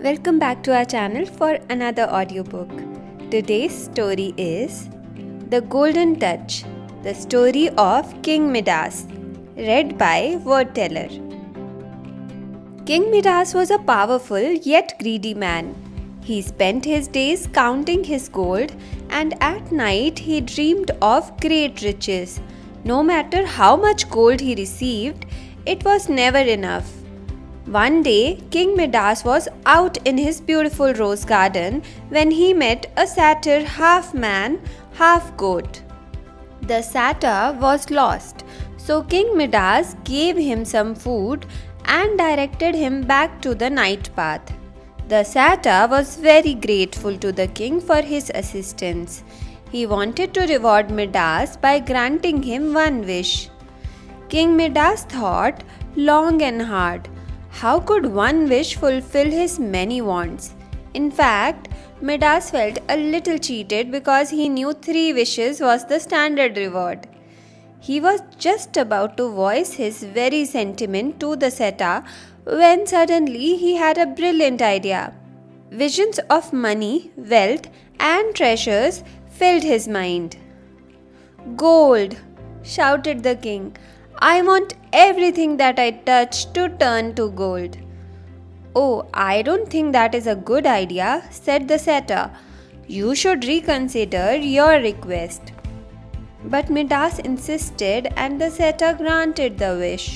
Welcome back to our channel for another audiobook. Today's story is The Golden Touch, the story of King Midas, read by Wordteller. King Midas was a powerful yet greedy man. He spent his days counting his gold, and at night he dreamed of great riches. No matter how much gold he received, it was never enough. One day, King Midas was out in his beautiful rose garden when he met a satyr half man, half goat. The satyr was lost, so King Midas gave him some food and directed him back to the night path. The satyr was very grateful to the king for his assistance. He wanted to reward Midas by granting him one wish. King Midas thought long and hard. How could one wish fulfill his many wants? In fact, Midas felt a little cheated because he knew 3 wishes was the standard reward. He was just about to voice his very sentiment to the satyr when suddenly he had a brilliant idea. Visions of money, wealth, and treasures filled his mind. "Gold!" shouted the king. "I want everything that I touch to turn to gold." "Oh, I don't think that is a good idea," said the satyr. "You should reconsider your request." But Midas insisted, and the satyr granted the wish.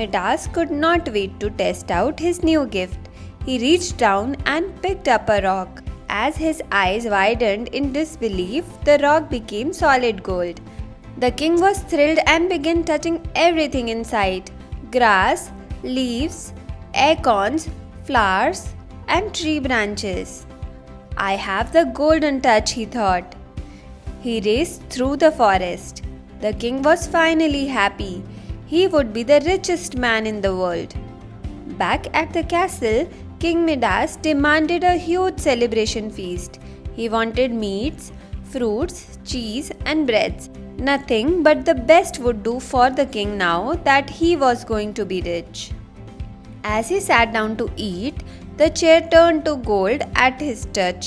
Midas could not wait to test out his new gift. He reached down and picked up a rock. As his eyes widened in disbelief, the rock became solid gold. The king was thrilled and began touching everything in sight: grass, leaves, acorns, flowers, and tree branches. "I have the golden touch," he thought. He raced through the forest. The king was finally happy. He would be the richest man in the world. Back at the castle, King Midas demanded a huge celebration feast. He wanted meats, fruits, cheese, and breads. Nothing but the best would do for the king now that he was going to be rich. As he sat down to eat, the chair turned to gold at his touch.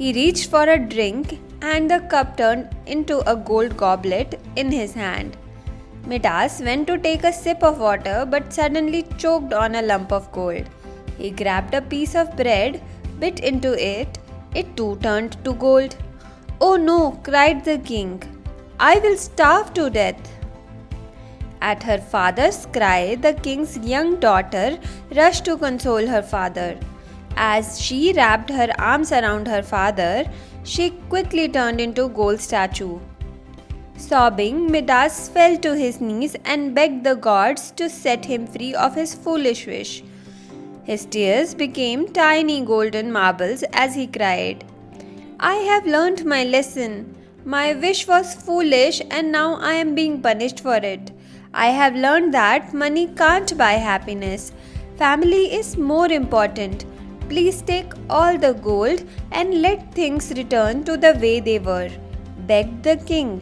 He reached for a drink, and the cup turned into a gold goblet in his hand. Midas went to take a sip of water but suddenly choked on a lump of gold. He grabbed a piece of bread, bit into it. It too turned to gold. "Oh no!" cried the king. "I will starve to death." At her father's cry, the king's young daughter rushed to console her father. As she wrapped her arms around her father, she quickly turned into a gold statue. Sobbing, Midas fell to his knees and begged the gods to set him free of his foolish wish. His tears became tiny golden marbles as he cried, "I have learnt my lesson. My wish was foolish and now I am being punished for it. I have learned that money can't buy happiness. Family is more important. Please take all the gold and let things return to the way they were," begged the king.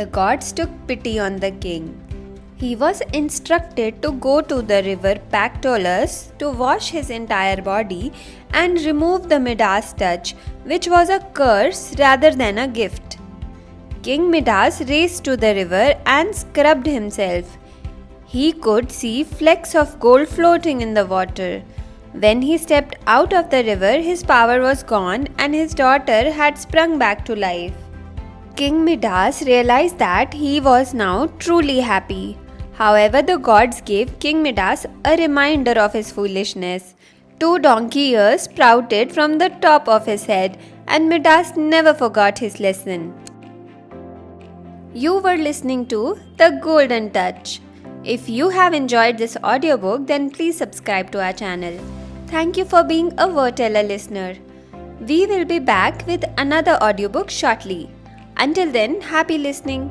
The gods took pity on the king. He was instructed to go to the river Pactolus to wash his entire body and remove the Midas touch, which was a curse rather than a gift. King Midas raced to the river and scrubbed himself. He could see flecks of gold floating in the water. When he stepped out of the river, his power was gone and his daughter had sprung back to life. King Midas realized that he was now truly happy. However, the gods gave King Midas a reminder of his foolishness. 2 donkey ears sprouted from the top of his head, and Midas never forgot his lesson. You were listening to The Golden Touch. If you have enjoyed this audiobook, then please subscribe to our channel. Thank you for being a Wordteller listener. We will be back with another audiobook shortly. Until then, happy listening.